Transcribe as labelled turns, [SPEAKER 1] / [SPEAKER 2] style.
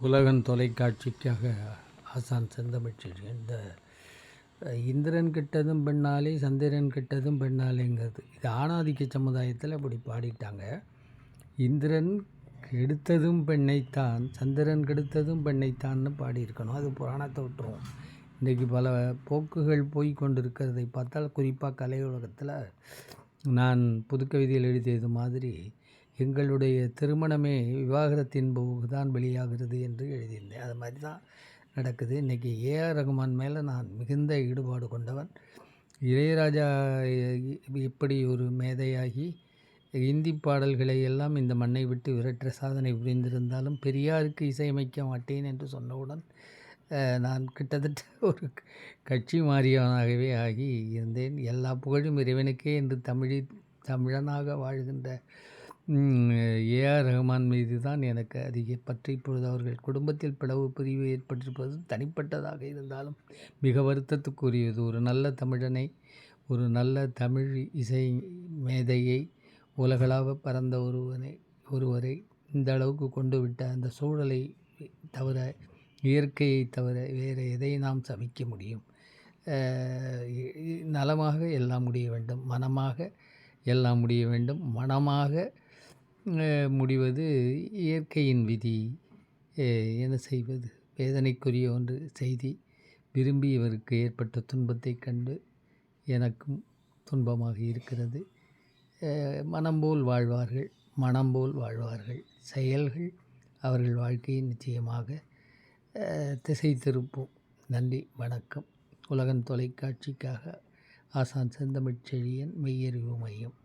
[SPEAKER 1] உலகன் தொலைக்காட்சிக்காக ஆசான் செந்தமிழ்ச்செழியன். இந்த இந்திரன் கெட்டதும் பெண்ணாலே, சந்திரன் கெட்டதும் பெண்ணாலேங்கிறது இது ஆணாதிக்க சமுதாயத்தில் அப்படி பாடிட்டாங்க. இந்திரன் கெடுத்ததும் பெண்ணைத்தான், சந்திரன் கெடுத்ததும் பெண்ணைத்தான்னு பாடியிருக்கணும். அது புராணத்தை விட்டுருவோம். இன்றைக்கி பல போக்குகள் போய் கொண்டிருக்கிறதை பார்த்தால், குறிப்பாக கலை உலகத்தில் நான் புதுக்கவிதையில் எழுதியது மாதிரி எங்களுடைய திருமணமே விவாகரத்தின் போது தான் வெளியாகிறது என்று எழுதியிருந்தேன். அது மாதிரி தான் நடக்குது. இன்றைக்கி ஏஆர் ரகுமான் மேலே நான் மிகுந்த ஈடுபாடு கொண்டவன். இளையராஜா எப்படி ஒரு மேதையாகி இந்தி பாடல்களை எல்லாம் இந்த மண்ணை விட்டு விரட்டுற சாதனை புரிந்திருந்தாலும் பெரியாருக்கு இசையமைக்க மாட்டேன் என்று சொன்னவுடன் நான் கிட்டத்தட்ட ஒரு கட்சி மாறியவனாகவே ஆகி இருந்தேன். எல்லா புகழும் இறைவனுக்கே என்று தமிழனாக வாழ்கின்ற ஏஆர் ரஹ்மான் மீது தான் எனக்கு அதிக பற்று. இப்பொழுது அவர்கள் குடும்பத்தில் பிளவு பிரிவு ஏற்பட்டிருப்பது தனிப்பட்டதாக இருந்தாலும் மிக வருத்தத்துக்குரியது. ஒரு நல்ல தமிழனை, ஒரு நல்ல தமிழ் இசை மேதையை, உலகளாவ பறந்த ஒருவரை இந்த அளவுக்கு கொண்டு விட்ட அந்த சூழலை தவிர, இயற்கையை தவிர வேறு எதை நாம் சபிக்க முடியும்? நலமாக எல்லாம் முடிய வேண்டும், மனமாக எல்லாம் முடிய வேண்டும். மனமாக முடிவது இயற்கையின் விதி. என்ன செய்வது? வேதனைக்குரிய ஒன்று செய்தி. விரும்பியவருக்கு ஏற்பட்ட துன்பத்தை கண்டு எனக்கும் துன்பமாக இருக்கிறது. மனம்போல் வாழ்வார்கள், மனம்போல் வாழ்வார்கள். செயல்கள் அவர்கள் வாழ்க்கையை நிச்சயமாக திசை திருப்பும். நன்றி, வணக்கம். உலகன் தொலைக்காட்சிக்காக ஆசான் செந்தமிழ்ச்செழியன், மெய்யறிவு மையம்.